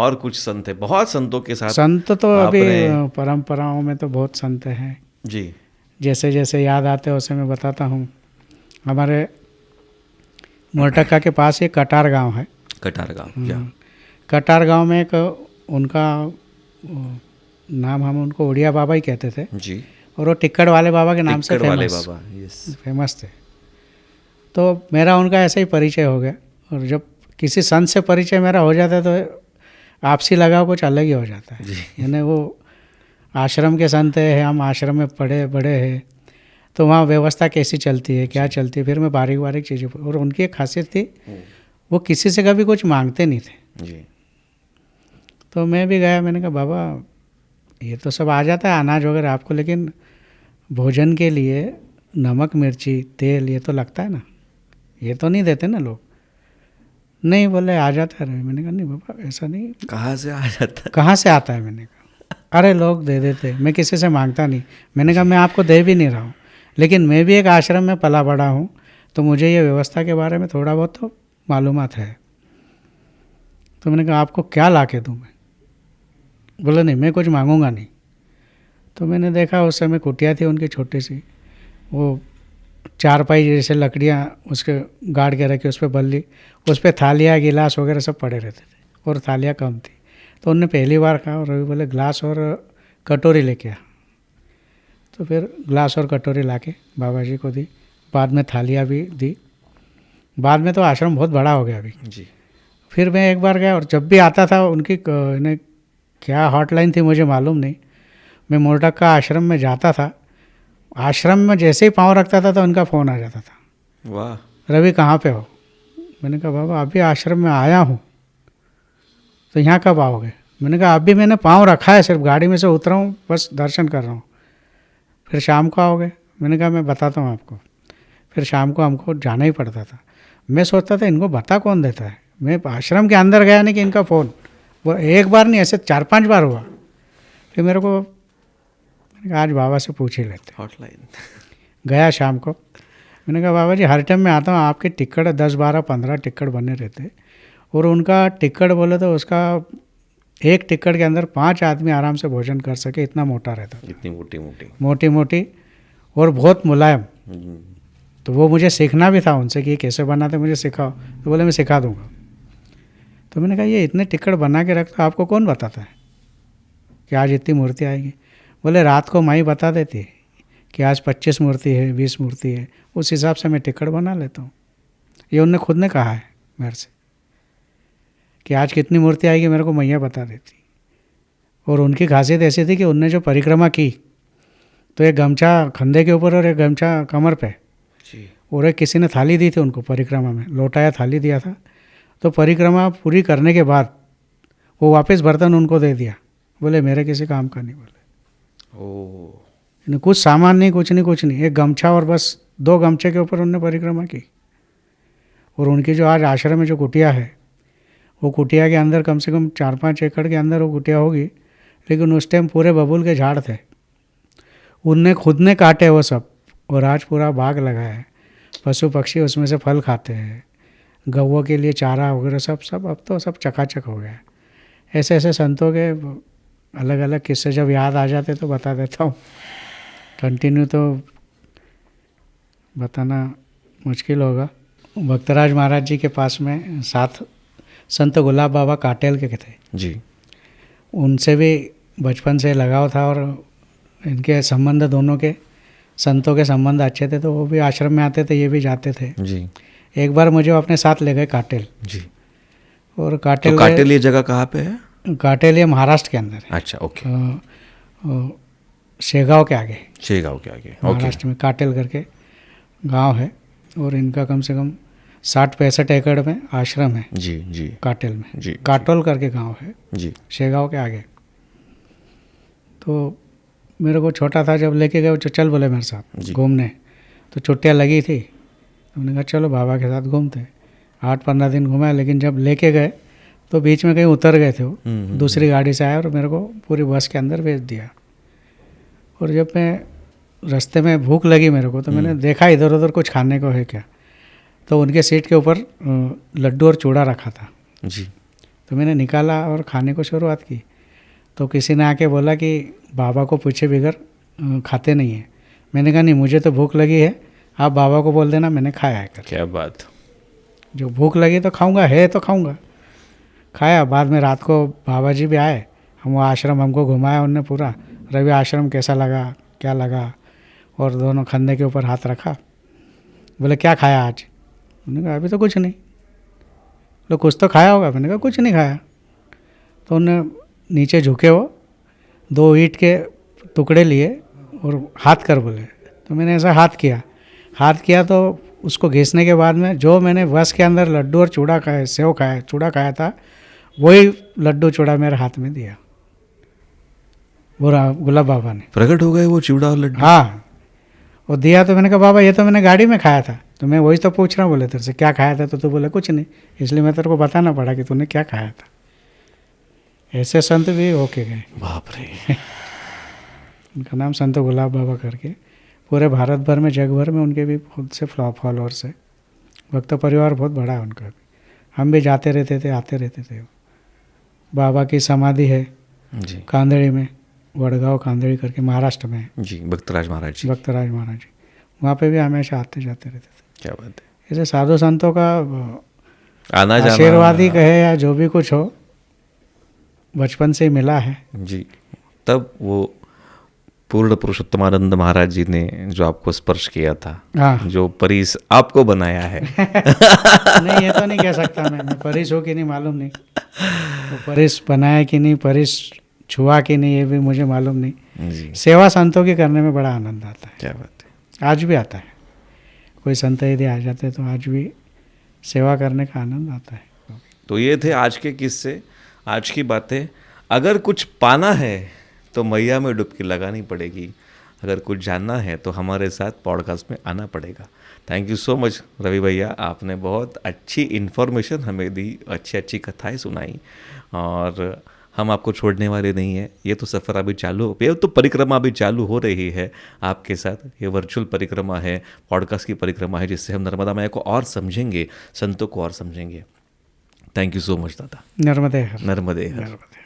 और कुछ संत है, बहुत संतों के साथ संत तो अभी आपने। परंपराओं में तो बहुत संत हैं, जी जैसे जैसे याद आते हैं उसे मैं बताता हूँ। हमारे मोरटक्का के पास एक कटार गांव है। कटार गाँव या कटार गांव में एक उनका नाम, हम उनको उड़िया बाबा ही कहते थे, जी, और वो टिक्कड़ वाले बाबा के नाम से टिक्कड़ वाले फेमस बाबा, यस। फेमस थे। तो मेरा उनका ऐसे ही परिचय हो गया, और जब किसी संत से परिचय मेरा हो जाता है तो आपसी लगाव कुछ अलग ही हो जाता है। जी यानी वो आश्रम के संत है, हम आश्रम में पढ़े बड़े हैं, तो वहाँ व्यवस्था कैसी चलती है, क्या चलती है, फिर मैं बारीक बारीक चीज़ें। और उनकी एक खासियत थी, वो किसी से कभी कुछ मांगते नहीं थे। जी तो मैं भी गया, मैंने कहा बाबा ये तो सब आ जाता है अनाज वगैरह आपको, लेकिन भोजन के लिए नमक मिर्ची तेल ये तो लगता है ना, ये तो नहीं देते ना लोग। नहीं, बोले आ जाता है। मैंने कहा नहीं बाबा ऐसा नहीं, कहाँ से आ जाता है? कहाँ से आता है। मैंने कहा अरे लोग दे देते, मैं किसी से मांगता नहीं। मैंने कहा मैं आपको दे भी नहीं रहा हूँ, लेकिन मैं भी एक आश्रम में पला बड़ा हूँ, तो मुझे ये व्यवस्था के बारे में थोड़ा बहुत तो मालूमात है। तो मैंने कहा आपको क्या ला के दूँ मैं? बोले नहीं मैं कुछ मांगूंगा नहीं। तो मैंने देखा उस समय कुटिया थी उनकी छोटी सी, वो चारपाई जैसे लकड़ियाँ उसके गाड़ के रखी, उस पर बल्ली, उस पर थालियाँ गिलास वगैरह सब पड़े रहते थे, और थालियाँ कम थी। तो उनने पहली बार कहा, और रवि बोले ग्लास और कटोरी लेके आ। तो फिर ग्लास और कटोरी लाके बाबा जी को दी, बाद में थालियाँ भी दी। बाद में तो आश्रम बहुत बड़ा हो गया अभी। जी फिर मैं एक बार गया, और जब भी आता था उनकी इन्हें क्या हॉटलाइन थी मुझे मालूम नहीं, मैं मोरटक्का आश्रम में जाता था, आश्रम में जैसे ही पाँव रखता था तो उनका फ़ोन आ जाता था, वाह। रवि कहाँ पे हो? मैंने कहा बाबा अभी आश्रम में आया हूँ। तो यहाँ कब आओगे? मैंने कहा अभी मैंने पाँव रखा है, सिर्फ गाड़ी में से उतरा हूँ, बस दर्शन कर रहा हूँ। फिर शाम को आओगे? मैंने कहा मैं बताता हूँ आपको। फिर शाम को हमको जाना ही पड़ता था। मैं सोचता था इनको बता कौन देता है। मैं आश्रम के अंदर गया नहीं कि इनका फ़ोन, वो एक बार नहीं ऐसे 4-5 बार हुआ। फिर मेरे को, मैंने कहा आज बाबा से पूछ ही लेते। हॉटलाइन गया शाम को, मैंने कहा बाबा जी हर टाइम मैं आता हूँ, आपके टिकट 10 12 15 टिकट बने रहते, और उनका टिकट बोले तो उसका एक टिकट के अंदर 5 आदमी आराम से भोजन कर सके, इतना मोटा रहता था, इतनी मोटी मोटी। मोटी मोटी और बहुत मुलायम। हम्म, तो वो मुझे सीखना भी था उनसे कि ये कैसे बनाते, मुझे सिखाओ। तो बोले मैं सिखा दूंगा। तो मैंने कहा ये इतने टिकट बना के रखते आपको कौन बताता है कि आज इतनी मूर्ति आएगी? बोले रात को माई बता देती है कि आज 25 मूर्ति है, 20 मूर्ति है, उस हिसाब से मैं टिकट बना लेता हूँ। ये उनने खुद ने कहा है मेरे से कि आज कितनी मूर्ति आएगी मेरे को मैया बता देती। और उनकी खासियत ऐसी थी कि उनने जो परिक्रमा की, तो एक गमछा कंधे के ऊपर और एक गमछा कमर पे, जी और एक किसी ने थाली दी थी उनको परिक्रमा में, लोटा या थाली दिया था। तो परिक्रमा पूरी करने के बाद वो वापस बर्तन उनको दे दिया, बोले मेरे किसी काम का नहीं। बोले ओ कुछ सामान नहीं, कुछ नहीं, कुछ नहीं, एक गमछा और बस 2 गमछे के ऊपर उन्होंने परिक्रमा की। और उनकी जो आज आश्रम में जो कुटिया है, वो कुटिया के अंदर कम से कम 4-5 एकड़ के अंदर वो कुटिया होगी, लेकिन उस टाइम पूरे बबूल के झाड़ थे, उनने खुद ने काटे वो सब, और आज पूरा बाग लगा है। पशु पक्षी उसमें से फल खाते हैं, गौओं के लिए चारा वगैरह सब सब अब तो सब चकाचक हो गया है। ऐसे ऐसे संतों के अलग अलग किस्से जब याद आ जाते तो बता देता हूँ, कंटिन्यू तो बताना मुश्किल होगा। भक्तराज महाराज जी के पास में साथ संत गुलाब बाबा काटेल के थे जी, उनसे भी बचपन से लगाव था, और इनके संबंध दोनों के संतों के संबंध अच्छे थे, तो वो भी आश्रम में आते थे, ये भी जाते थे। जी एक बार मुझे वो अपने साथ ले गए काटेल, जी। और काटेल तो काटेल ये जगह कहाँ पे है? काटेल ये महाराष्ट्र के अंदर है। अच्छा, ओके। शेगांव के आगे, शेगांव के आगे, ओके। महाराष्ट्र में काटेल करके गांव है, और इनका कम से कम 60-65 एकड़ में आश्रम है जी जी काटेल में। जी काटोल करके गांव है जी शेगांव के आगे। तो मेरे को छोटा था जब लेके गए, तो चल बोले मेरे साथ घूमने, तो छुट्टियाँ लगी थी, तो मैंने कहा चलो बाबा के साथ घूमते। 8-15 दिन घुमा, लेकिन जब लेके गए तो बीच में कहीं उतर गए थे वो, दूसरी गाड़ी से आया और मेरे को पूरी बस के अंदर भेज दिया। और जब मैं रास्ते में भूख लगी मेरे को, तो मैंने देखा इधर उधर कुछ खाने को है क्या, तो उनके सीट के ऊपर लड्डू और चूड़ा रखा था। जी। तो मैंने निकाला और खाने को शुरुआत की। तो किसी ने आके बोला कि बाबा को पूछे बगैर खाते नहीं हैं। मैंने कहा नहीं, मुझे तो भूख लगी है, आप बाबा को बोल देना मैंने खाया है कर। क्या बात। जो भूख लगी तो खाऊंगा, है तो खाऊंगा। खाया। बाद में रात को बाबा जी भी आए, हम वो आश्रम हमको घुमाया उनने पूरा, रवि आश्रम कैसा लगा, क्या लगा, और दोनों कंधे के ऊपर हाथ रखा। बोले क्या खाया आज? मैंने कहा अभी तो कुछ नहीं। बोले कुछ तो खाया होगा। मैंने कहा कुछ नहीं खाया। तो उन्हें नीचे झुके, वो 2 ईंट के टुकड़े लिए और हाथ कर बोले। तो मैंने ऐसा हाथ किया तो उसको घिसने के बाद में जो मैंने बस के अंदर लड्डू और चूड़ा खाया, सेव खाया, चूड़ा खाया था, वही लड्डू चूड़ा मेरे हाथ में दिया वो गुलाब बाबा ने। प्रकट हो गए वो चूड़ा और लड्डू। हाँ, वो दिया। तो मैंने कहा बाबा ये तो मैंने गाड़ी में खाया था। तो मैं वही तो पूछ रहा हूँ, बोले तेरे से क्या खाया था? तो तू बोले कुछ नहीं, इसलिए मैं तेरे को बताना पड़ा कि तूने क्या खाया था। ऐसे संत भी होके गए। बाप रे। उनका नाम संत गुलाब बाबा करके, पूरे भारत भर में, जग भर में उनके भी खुद से फॉलोअर्स है। भक्त परिवार बहुत बड़ा है उनका भी। हम भी जाते रहते थे, आते रहते थे। बाबा की समाधि है जी कांदड़ी में, वडगांव कांदड़ी करके, महाराष्ट्र में। जी, भक्तराज महाराज जी। भक्तराज महाराज जी, वहाँ पे भी हमेशा आते जाते रहते थे। क्या बात है। ऐसे साधु संतों का आना जाना। आशीर्वाद ही कहे या जो भी कुछ हो, बचपन से ही मिला है। जी, तब वो पूर्ण पुरुषोत्तमानंद महाराज जी ने जो आपको स्पर्श किया था, हाँ। जो परीस आपको बनाया है। नहीं, ये तो नहीं कह सकता मैं परिस हो कि नहीं मालूम नहीं, वो परिस बनाया कि नहीं, परिस छुआ कि नहीं, ये भी मुझे मालूम नहीं। जी, सेवा संतों की करने में बड़ा आनंद आता है। क्या बात है। आज भी आता है। कोई संत यदि आ जाते तो आज भी सेवा करने का आनंद आता है। तो ये थे आज के किस्से, आज की बातें। अगर कुछ पाना है तो मैया में डुबकी लगानी पड़ेगी, अगर कुछ जानना है तो हमारे साथ पॉडकास्ट में आना पड़ेगा। Thank you so much Ravi भैया, आपने बहुत अच्छी इन्फॉर्मेशन हमें दी, अच्छी अच्छी कथाएं सुनाई, और हम आपको छोड़ने वाले नहीं हैं। ये तो सफ़र अभी चालू, ये तो परिक्रमा अभी चालू हो रही है आपके साथ। ये वर्चुअल परिक्रमा है, पॉडकास्ट की परिक्रमा है, जिससे हम नर्मदा मैया को और समझेंगे, संतों को और समझेंगे। थैंक यू सो मच दादा। नर्मदे हर। नर्मदे हर। नर्मदे।